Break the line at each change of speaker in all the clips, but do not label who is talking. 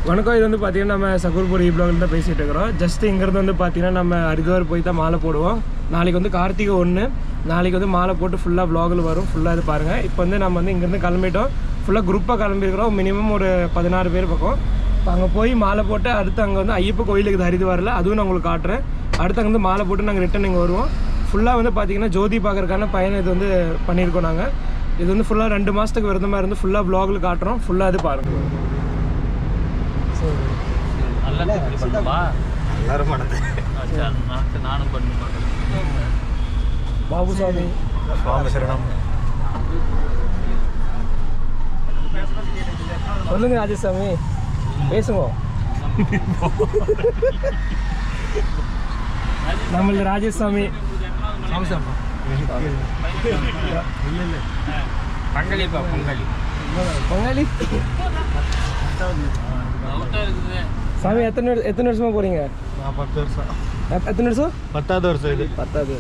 வணக்கம். இது வந்து பார்த்தீங்கன்னா நம்ம சகுர்பூர் ப்ளாகில் தான் பேசிகிட்டு இருக்கிறோம். ஜஸ்ட் இங்கேருந்து வந்து பார்த்தீங்கன்னா நம்ம ஹரித்வார் போய் தான் மாலை போடுவோம். நாளைக்கு வந்து கார்த்திகை 1, நாளைக்கு வந்து மாலை போட்டு ஃபுல்லாக வ்ளாகில் வரும். ஃபுல்லாக இது பாருங்கள். இப்போ வந்து நம்ம வந்து இங்கேருந்து கிளம்பிட்டோம். ஃபுல்லாக குரூப்பாக கிளம்பியிருக்கிறோம். மினிமம் ஒரு 16 பேர் பக்கம். இப்போ அங்கே போய் மாலை போட்டு அடுத்து அங்கே வந்து ஐயப்ப கோயிலுக்கு ஹரித்வாரில், அதுவும் நான் உங்களுக்கு காட்டுறேன். அடுத்து அங்கே வந்து மாலை போட்டு நாங்கள் ரிட்டன் இங்கே வருவோம். ஃபுல்லாக வந்து பார்த்தீங்கன்னா ஜோதி பார்க்கறதுக்கான பயணம் இது வந்து பண்ணியிருக்கோம் நாங்கள். இது வந்து ஃபுல்லாக 2 மாதத்துக்கு விரதமாக இருந்து ஃபுல்லாக வ்ளாகில் காட்டுறோம். ஃபுல்லாக இது பாருங்கள். பாபு சாமி
சுவாமி சரணம்.
சொல்லுங்க ராஜசாமி, பேசுங்க. நம்மள ராஜசாமி
பங்காளிப்பா, பங்காளி
பங்காளி சாமி. எத்தனை வருஷமா போறீங்க?
நான் 10 வருஷம்.
எத்தனை வருஷம்?
10வது வருஷம். இது
10வது.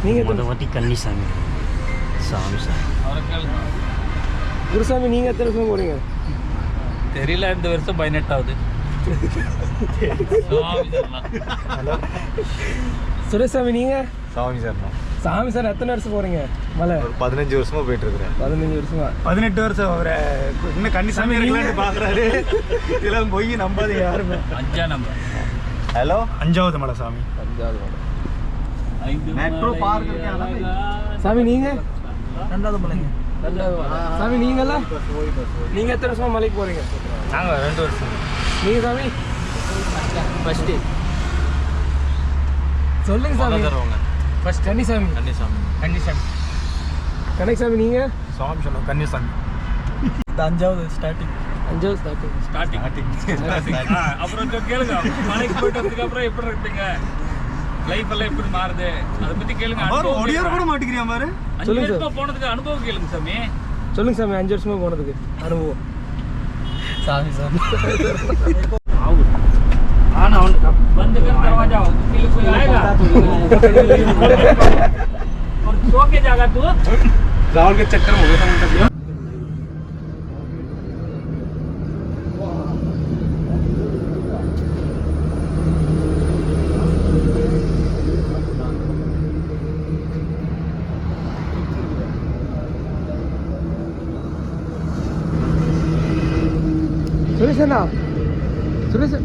நீங்க
மதவதி கன்னிசாமி சாமி சார்.
குருசாமி நீங்க எத்தனை வருஷமா போறீங்க?
தெரியல, இந்த வருஷம் 18வது.
சுரேஷாமி நீங்க?
சாமி சார்.
சாமி சார் எத்தனை வருஷம் போறீங்க மலை?
15 வருஷமா போயிட்டு இருக்கிறேன்.
15 வருஷமா?
18 வருஷம். அவரை இன்னும் கன்னிசாமி இருக்கலாம்னு பாக்குறாரு. இதெல்லாம் போய் நம்பாதீங்க யாருமே.
5ஆம் நம்பர்.
ஹலோ, 5வது மலை சாமி.
5வது மலை.
மெட்ரோ பார்க் இருக்கு.
சாமி நீங்க?
2வது மலைங்க.
2வது மலை. சாமி நீங்கல்ல? நீங்க எத்தனை வருஷமா மலைக்கு போறீங்க?
நாங்க 2 வருஷம்.
நீங்க சாமி?
ஃபர்ஸ்ட்
சொல்லுங்க சாமி.
ஃபர்ஸ்ட்
கன்னிசாமி.
கன்னிசாமி.
கனகசாமி நீங்க?
சாமி சொன்னோம் கன்னிசாமி. இந்த 5வது ஸ்டார்டிங்.
5வது ஸ்டார்டிங்.
அப்புறம் கேளுங்க, மலைக்கு போயிட்டு வந்ததுக்கு அப்புறம் எப்படி இருப்பீங்க, லைஃப் எல்லாம் எப்படி மாறுது, அதை பத்தி கேளுங்க.
ஒடியார் கூட மாட்டிக்கிறியா பாரு.
5 வருஷமா போனதுக்கு அனுபவம் கேளுங்க சாமி.
சொல்லுங்க சாமி. 5 வருஷமா போனதுக்கு அனுபவம்.
சாமி சாமி.
ஆனா बंद कर दरवाजा, किले कोई आएगा और सो के जाएगा तू.
राहुल के चक्कर में हो गया था.
சுரேஷ் அண்ணா, சுரேஷ்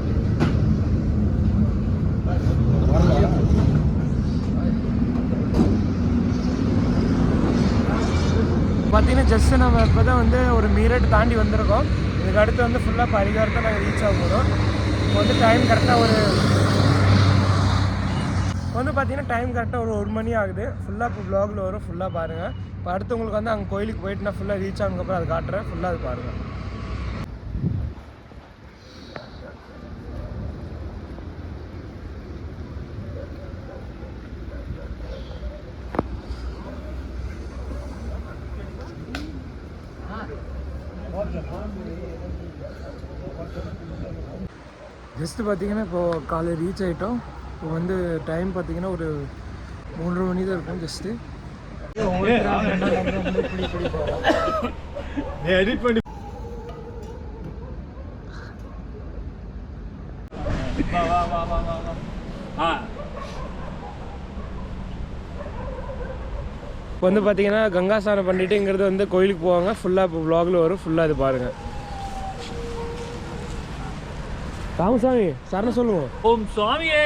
பார்த்தீங்கன்னா ஜஸ்ட் நம்ம இப்போ தான் வந்து ஒரு மீரட் தாண்டி வந்திருக்கோம். இதுக்கு அடுத்து வந்து ஃபுல்லாக பரிகாரத்தை நாங்கள் ரீச் ஆக போகிறோம். இப்போ வந்து டைம் கரெக்டாக வந்து பார்த்தீங்கன்னா டைம் கரெக்டாக ஒரு 1 மணி ஆகுது. ஃபுல்லாக இப்போ வ்ளாகில் வரும். ஃபுல்லாக பாருங்கள். இப்போ அடுத்து உங்களுக்கு வந்து அங்கே கோயிலுக்கு போயிட்டு நான் ஃபுல்லாக ரீச் ஆனதுக்கப்புறம் அது காட்டுறேன். ஃபுல்லாக அது பாருங்கள். ஜஸ்ட்டு பார்த்தீங்கன்னா இப்போது காலையில் ரீச் ஆகிட்டோம். இப்போ வந்து டைம் பார்த்தீங்கன்னா ஒரு 3:30 மணி தான் இருக்கும். ஜஸ்ட்டு
எடிட் பண்ணி
இப்போ வந்து பார்த்தீங்கன்னா கங்கா ஸ்நானம் பண்ணிவிட்டு இங்கிறது வந்து கோயிலுக்கு போவாங்க. ஃபுல்லாக இப்போ வ்ளாகில் வரும். ஃபுல்லாக இது பாருங்கள். ராமசாமி சரணம் சொல்லுங்க.
ஓம் சுவாமியே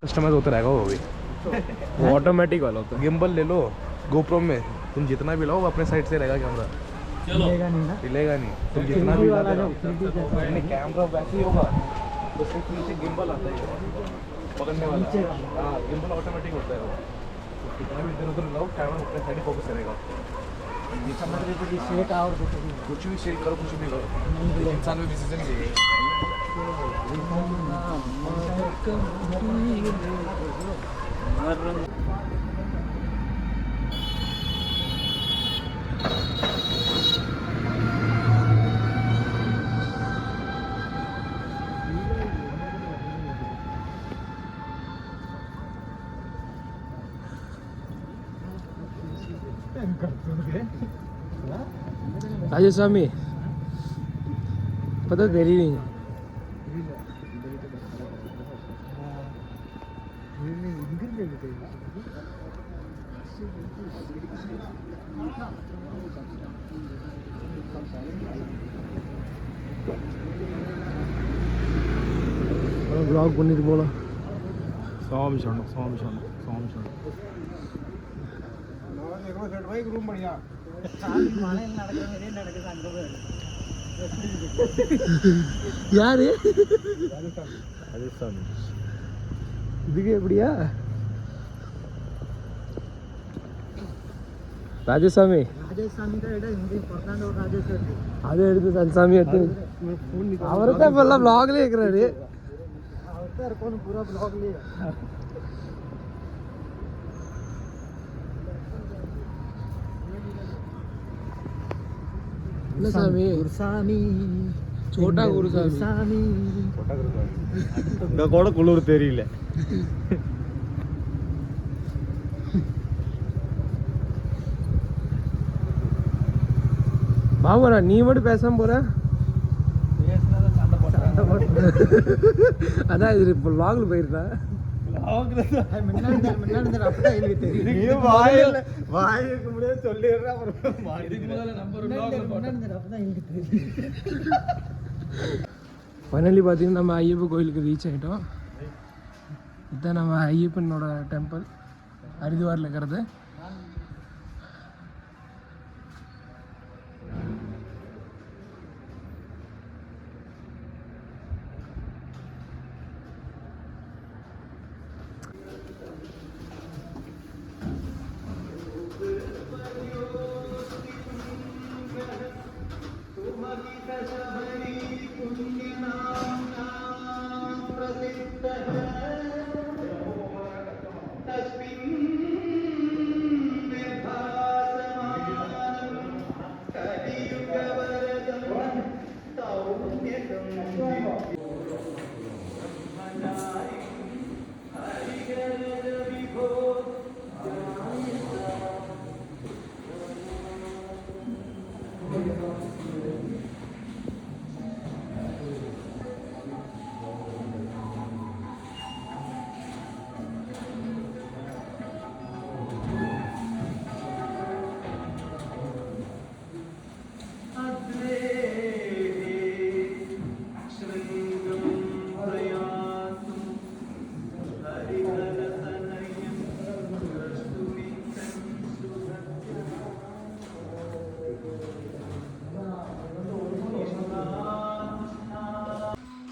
कस्टमाइज होता रहेगा वो भी.
वो ऑटोमेटिक वाला होता है.
गिम्बल ले लो GoPro में, तुम जितना भी लाओ अपने साइड से रहेगा कैमरा.
चलो
हिलेगा नहीं. तुम जितना भी लाओ कैमरा वैसे ही होगा. तो सिर्फ नीचे गिम्बल आता है पकड़ने वाला. हाँ, गिम्बल ऑटोमेटिक होता है वो. कितना भी इधर उधर लाओ कैमरा अपने साइड ही फोकस करेगा. कुछ भी शेक करो, कुछ भी करो, इंसान में डिसीजन चाहिए.
ராஜசாமி இப்போதான் தெரியுங்க. வ்ளாக் பண்ணிட்டு போகலாம்.
स्वामी शरण स्वामी शरण स्वामी शरण रूम बढ़िया
யாரு
राजस्थान
இதுக்கு எப்படியா ராஜசாமி அதை எடுத்து சன்சாமி எடுத்து அவரை தான் இப்போ எல்லாம் வ்ளாக்லேயே இருக்கிறாரு. இல்ல சாமி குருசாமி சோட்டா குருசாமி
இந்த கூட குளிர் தெரியல.
பாபுரா நீ மட்டும் பேசாம போற. அதான் இது இப்போ வ்ளாக்ல போயிருந்தா ஃபைனலி பார்த்தீங்கன்னா நம்ம ஐயப்ப கோயிலுக்கு ரீச் ஆகிட்டோம். இதுதான் நம்ம ஐயப்பனோட டெம்பிள் ஹரித்வாரில் இருக்கிறது.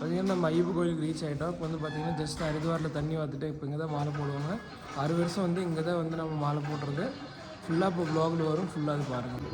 பார்த்தீங்கன்னா நம்ம ஐயப்ப கோயிலுக்கு ரீச் ஆகிட்டோம். இப்போ வந்து பார்த்தீங்கன்னா ஜஸ்ட் ஹரித்வாரில் தண்ணி பார்த்துட்டு இப்போ இங்கே தான் மாலை போடுவாங்க. 6 வருஷம் வந்து இங்கே தான் வந்து நம்ம மாலை போடுறது. ஃபுல்லாக இப்போ வ்ளாகில் வரும், ஃபுல்லாக அது பாருங்கள்.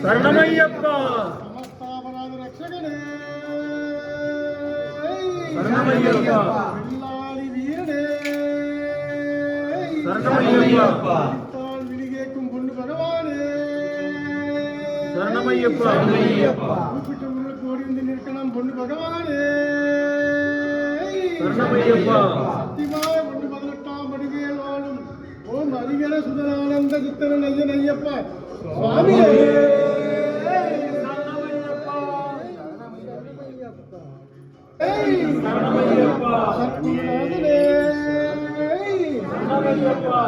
சரணமையப்பா சரணமையப்பா சரணமையப்பா
விழிகேக்கும் பொண்ணு பகவானே
சரணமையப்பா
குறிப்பிட்ட ஊருக்கு ஓடி வந்து நிற்கலாம் பொண்ணு பகவானே
சரணமையப்பா
சத்தியமாய பொண்ணு 18ஆம் படிகையில் வாழும் ஓம் அதிகர சுதரானந்த சித்தரன் ஐயன் ஐயப்பா சுவாமியே
சரணமையப்பா
சத்குருநாதனே
சரணமையப்பா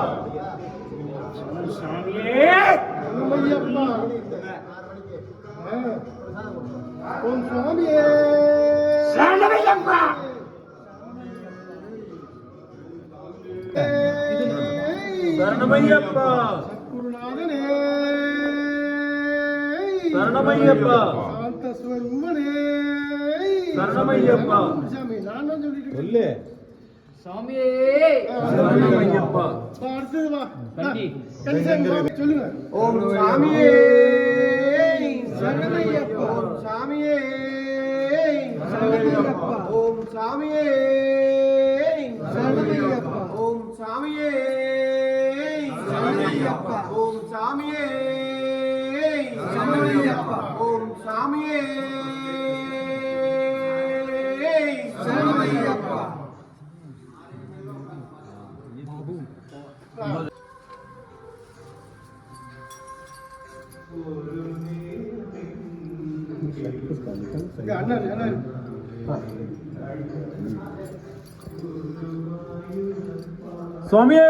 சரணமையப்பா ஓம் சுவாமியே
சரணமையப்பா சரணமையப்பா
சத்குருநாதனே
சரணமையப்பா
சாந்த ஸ்வரூபனே
சரணமையப்பா
சாமி நான் தான் சொல்லிட்டு இருக்கேன்.
சரணமையப்பா
அடுத்தது வா கணிசாமி வா, சொல்லுங்க
ஓம் சாமியே
சரணமையப்பா
சாமியே
சரணமையப்பா
ஓம் சாமியே
சரணமையப்பா
ஓம் சாமியே
சரணமையப்பா
ஓம் சாமியே
சரணமையப்பா
ஓம் சாமியே
சரணமையப்பா இங்க அண்ணன் அண்ணன்
சுவாமியே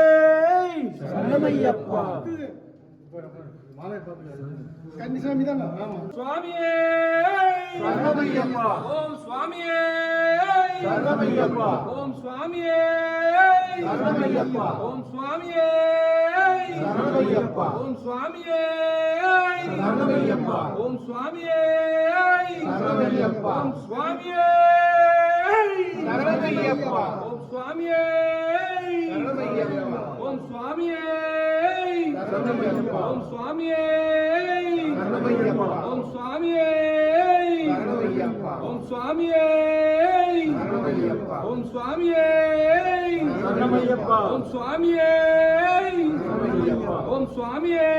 சரணமையப்பா
கன்னிசாமி தான் ஆமா
சுவாமியே
சரணமையப்பா
ஓம் சுவாமியே
சரணமையப்பா
ஓம் சுவாமியே
சரணமையப்பா
ஓம் சுவாமியே
சரணமையப்பா
ஓம் சுவாமியே
சரணமையப்பா
ஓம் சுவாமியே
சரணமையப்பா
ஓம் சுவாமியே
சரணமையப்பா
ஓம் சுவாமியே
சரணமையப்பா
ஓம் சுவாமியே
சரணமையப்பா
ஓம் சுவாமியே
சரணமையப்பா
ஓம் சுவாமியே
சரணமையப்பா
ஓம் சுவாமியே
சரணமையப்பா
ஓம் சுவாமியே
சரணமையப்பா
ஓம் சுவாமியே
சரணமையப்பா
ஓம் சுவாமியே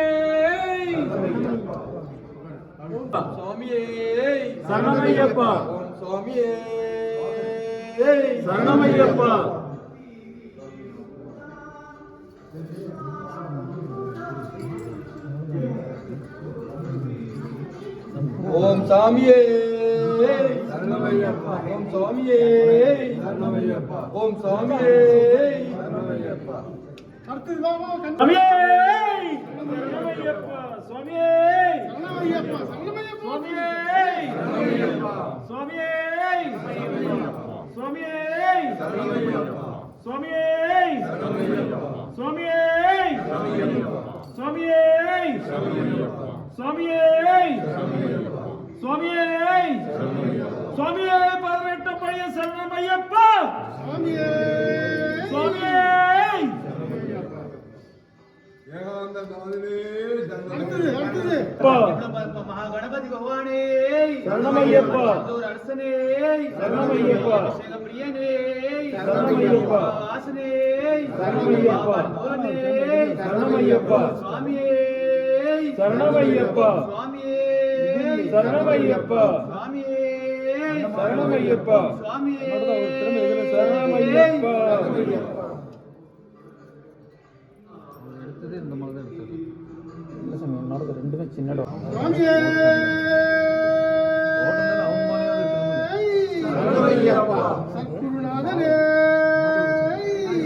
சுவாமியே
சரணமையப்பா
ஓம் சுவாமியே
சரணமையப்பா
ஓம் சாமியே
சரணமையப்பா
ஓம் சுவாமியே
சரணமையப்பா
ஓம் சாமியே
அடுத்தது வா வா
சுவாமியே சரணமையப்பா சுவாமியே
சரணமையப்பா சரணமையப்பா
சுவாமியே சுவாமியே சுவாமியே சுவாமியே சுவாமியே சுவாமியே சுவாமியே சுவாமியே 18 பையன் சரணமையப்பா
சுவாமியே
சுவாமியே
அடுத்தது அடுத்தது
மகாகணபதி பகவானே
சரணமையப்பா
அரசனே
சரணமையப்பா
பிரியனே
சரணமையப்பா
ஆசனே
சரணமையப்பா சரணமையப்பா
சுவாமியே
சரணமையப்பா
சுவாமியே
சரணமையப்பா
சுவாமியே
சரணமையப்பா
சுவாமியே
சரணமையப்பா
சுவாமியே சரணமையப்பா சத்குருநாதனே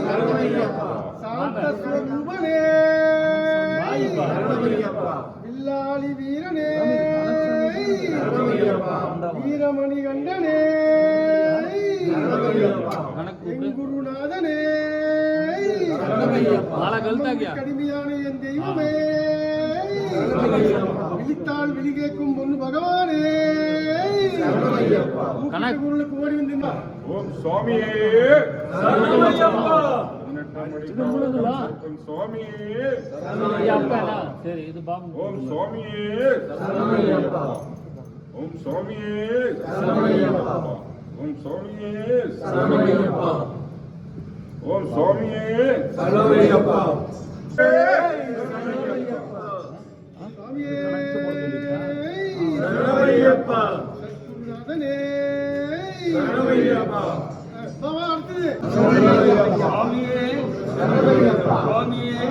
சரணமையப்பா சாந்த ஸ்வரூபனே சரணமையப்பா வில்லாளி வீரனே சரணமையப்பா வீரமணி கண்டனே சரணமையப்பா குருநாதனே சரணமையப்பா கடுமையான என் தெய்வமே விழித்தால் விழி கேட்கும் பொண்ணு பகவானே கூப்பிட்ட குரலுக்கு ஓடி வந்தீங்களா?
ஓம் சுவாமியே சுவாமியே
சரி இது பாபு
ஓம் சுவாமியே ஓம் சுவாமியே ஓம் சுவாமியே ஓம் சுவாமியே
சுவாமியே சத்குருநாதனே பாபா அடுத்தது சுவாமியே சுவாமியே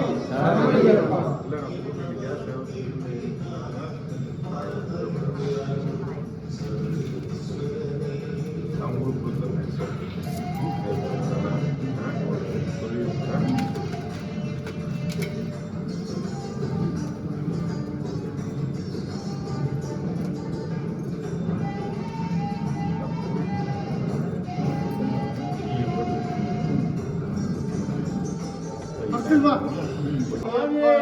அடுத்தது வா சுவாமியே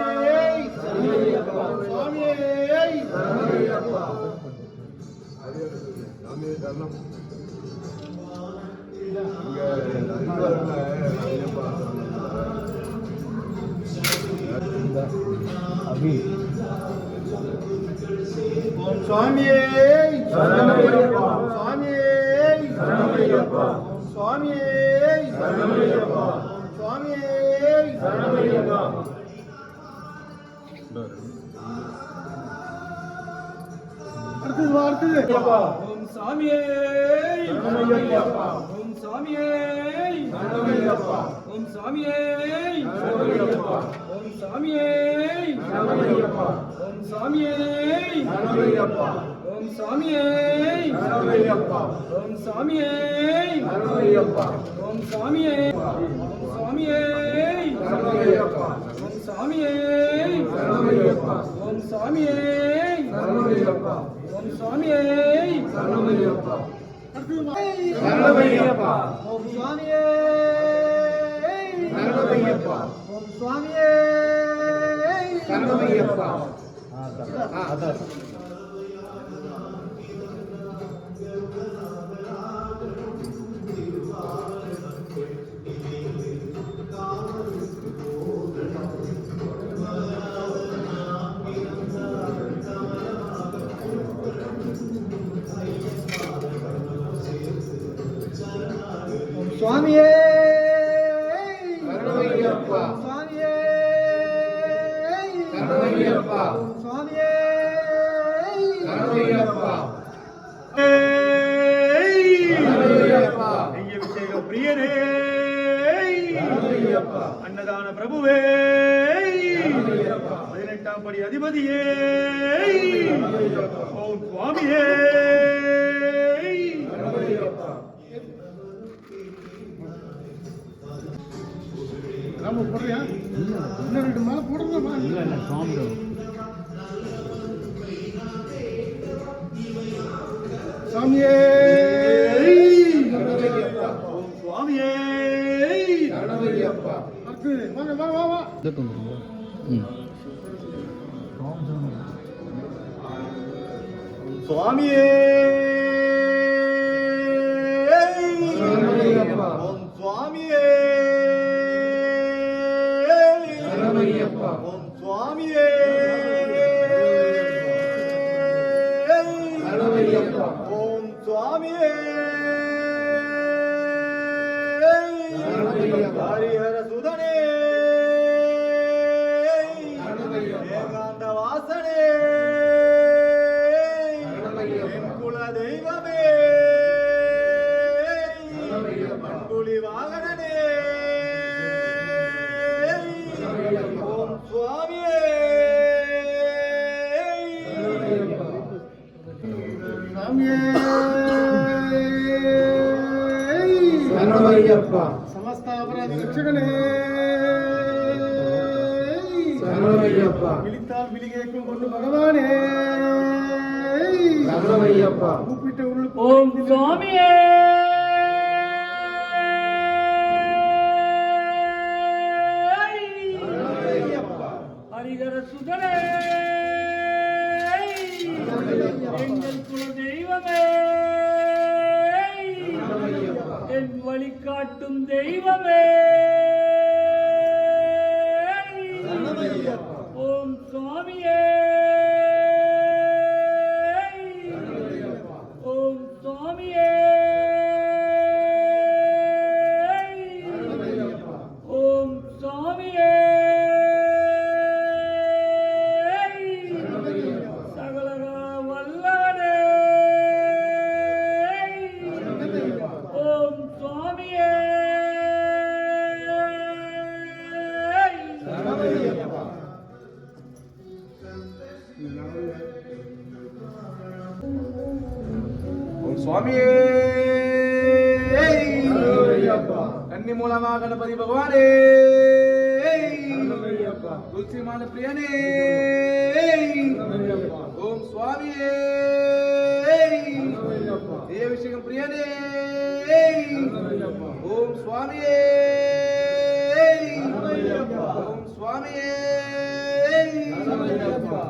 சுவாமியே ஓம் சுவாமியே சுவாமியே சுவாமியே சுவாமியே அடுத்தது வா அடுத்தது ஓம் சாமியே ஓம் சாமியே ஓம் சாமியே ஓம் சாமியே ஓம் சாமியே ஓம் சாமியே ஓம் சாமியே ஓம் சாமியே ஓம் சாமியே ஓம் சாமியே ஓம் சாமியே சரணமையப்பா ஓம் சுவாமியே சரணமையப்பா ஓம் சுவாமியே சரணமையப்பா சுவாமியே சரணமையப்பா சுவாமியே சரணமையப்பா சுவாமியே சரணமையப்பா சரணமையப்பா ஐய விஜய பிரியரே சரணமையப்பா அன்னதான பிரபுவே சரணமையப்பா 18ஆம் படி அதிபதியே ஓம் சுவாமியே சரணமையப்பா நாம போடுறியா இன்னும் 2 மாலை போடுறோமா இல்ல இல்ல சாமி சாமியே ஓம் சுவாமியே சரணமையப்பா அடுத்து வாங்க வா வா வா சுவாமியே சரணமையப்பா ஓம் சுவாமியே சரணமையப்பா ஓம் சுவாமியே சரணமையப்பா ஓம் சுவாமியே சரணமையப்பா ஹரிஹர சுதனே சரணமையப்பா ஏகாந்த வாசனே சரணமையப்பா குல தெய்வமே சரணமையப்பா அன்புலி வாகனனே ஓம் சுவாமியே சாமியே சரணமையப்பா சமஸ்த அபராத ரட்சகனே சரணமையப்பா விழித்தால் விழி கேட்கும் பொண்ணு பகவானே சரணமையப்பா கூப்பிட்ட உள்ளுக்கு
ஓம் சுவாமியே ஹரிஹர சுதனே காட்டும் தெய்வமே ஓம் சுவாமியே ஓம் சுவாமியே ஓம் சுவாமியே சகலக வல்லவனே ஓம் சுவாமியே
ஓம் சுவாமியே கன்னிமூலமா கணபதி பகவானே துளசிமான பிரியனே ஓம் சுவாமியே தேவசிகம் பிரியனே ஓம் சுவாமியே ஓம் சுவாமியே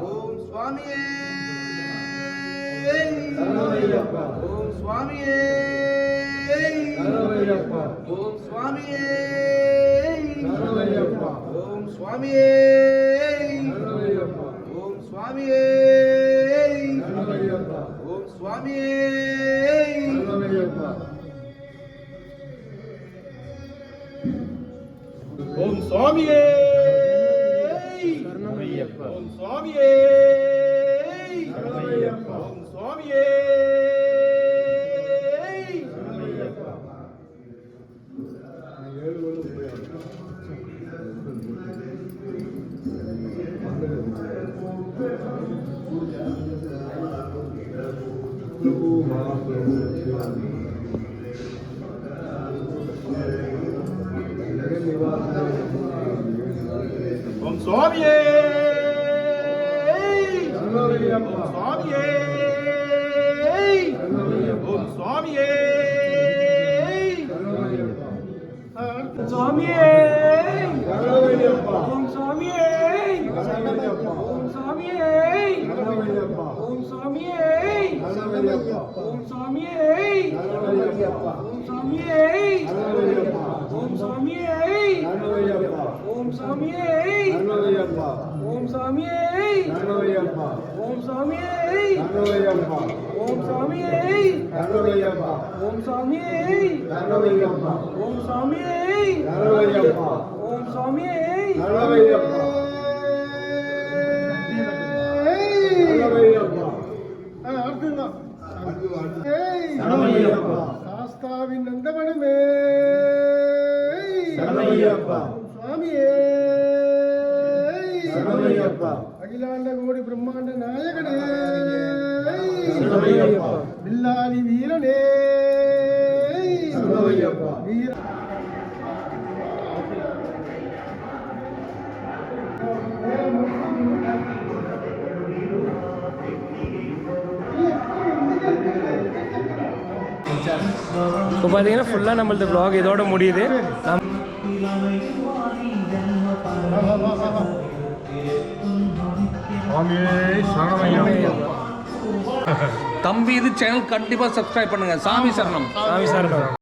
ஓம் சுவாமியே ஓம் சுவாமியே ஓம் சுவாமியே ஓம் சுவாமியே ஓம் சுவாமியே ஓம் சுவாமியே ஓம் சுவாமியே ஓம் சுவாமியே ஓம் சுவாமியே ஓம் சுவாமியே ஓம் சுவாமியே ஓம் சுவாமியே
சுவாமியே ஓம் சுவாமியே ஓம் சுவாமியே ஓம் சுவாமியே ஓம் சுவாமியே ஓம் சுவாமியே ஓம் சுவாமியே ஓம் சுவாமியே ஓம் சுவாமியே ஓம் சுவாமியே ஓம் சுவாமியே ஓம் சுவாமியே ஓம் சுவாமியே ஓம் சுவாமியே
சாஸ்தாவின் நந்தவனமே சுவாமியே அகிலாண்ட கோடி பிரம்மாண்ட நாயகனே பில்லாலி வீரனே வீர
இப்போ பார்த்தீங்கன்னா ஃபுல்லாக நம்மளது vlog இதோட முடியுது.
தம்பி இது சேனல் கண்டிப்பா சப்ஸ்கிரைப் பண்ணுங்க. சாமி சரணம்.
சாமி சரணம்.